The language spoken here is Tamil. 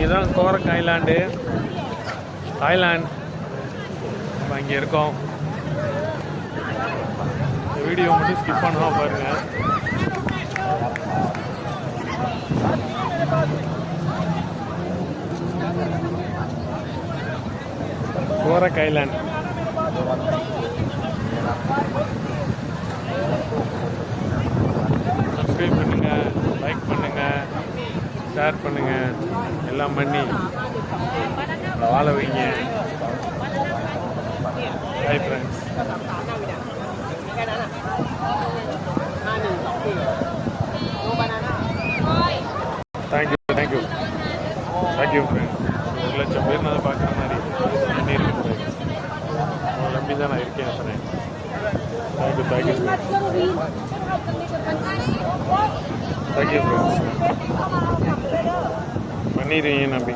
இதுதான் கோரக் ஐலாண்டு, தாய்லாந்து. நம்ம இங்கே இருக்கோம். வீடியோ மட்டும் ஸ்கிப் பண்ணாம பாருங்க. கோரக் ஐலாண்ட். சப்ஸ்கிரைப் பண்ணுங்க, லைக் பண்ணுங்க, ஷேர் பண்ணுங்க, எல்லாம் பண்ணி வாழ வைங்க. Hi friends. Thank you thank you thank you friends. 1,00,000 பேர் நான் பார்க்குற மாதிரி பண்ணி இருக்கு. உங்களை நம்பி தான் நான் இருக்கேன் friends. Thank you thank you thank you friends. பண்ணிடுவீங்க நம்பி.